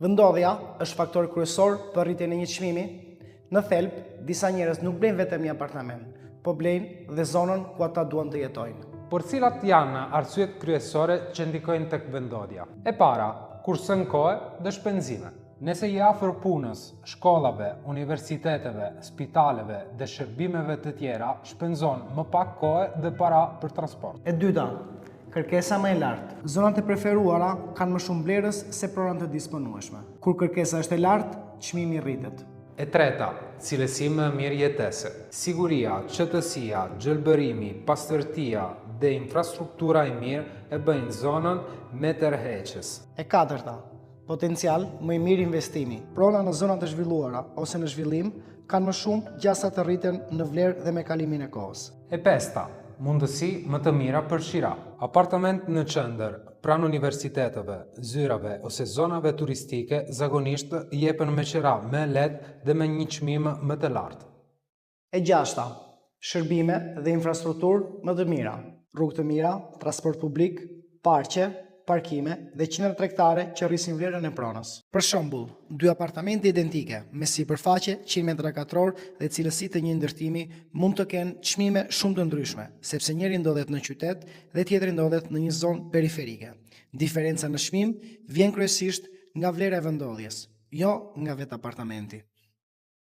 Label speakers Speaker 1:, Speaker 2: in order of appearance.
Speaker 1: Vendodhja është faktor kryesor për rritjen e një çmimi. Në thelb, disa njerëz nuk blejnë vetëm një apartament, po blejnë dhe zonën ku ata duan të jetojnë.
Speaker 2: Por cilat janë arsyet kryesore që ndikojnë tek vendodhja? E para, kursën kohë dhe shpenzime. Nëse je afër punës, shkollave, universiteteve, spitaleve dhe shërbimeve të tjera, shpenzon më pak kohë dhe para për transport.
Speaker 1: E dyta, kërkesa më e lartë. Zonat e preferuara kanë më shumë blerës se pronat të disponueshme. Kur kërkesa është e lartë, çmimi rritet.
Speaker 2: E treta, cilësi më e mirë jetese. Siguria, qëtësia, gjelbërimi, pastërtia dhe infrastruktura e mirë e bëjnë zonën me tërheqës.
Speaker 1: E katërta, potencial më i mirë investimi. Prona në zonat të zhvilluara ose në zhvillim kanë më shumë gjasa të rriten në vlerë dhe me kalimin e kohës.
Speaker 2: E pesta, mundësi më të mira për shira. Apartament në qendër, pranë universiteteve, zyrave ose zonave turistike zakonisht jepen me qira më lehtë dhe me një çmim më të lartë.
Speaker 1: E gjashta, shërbime dhe infrastrukturë më të mira. Rrugë të mira, transport publik, parqe, parkime dhe qendra tregtare që rrisin vlerën e pronës. Për shembull, dy apartamente identike me sipërfaqe 100 metra katror dhe cilësi të një ndërtimi mund të kenë çmime shumë të ndryshme, sepse njëri ndodhet në qytet dhe tjetri ndodhet në një zonë periferike. Diferenca në çmim vjen kryesisht nga vlera e vendodhjes, jo nga vetë apartamenti.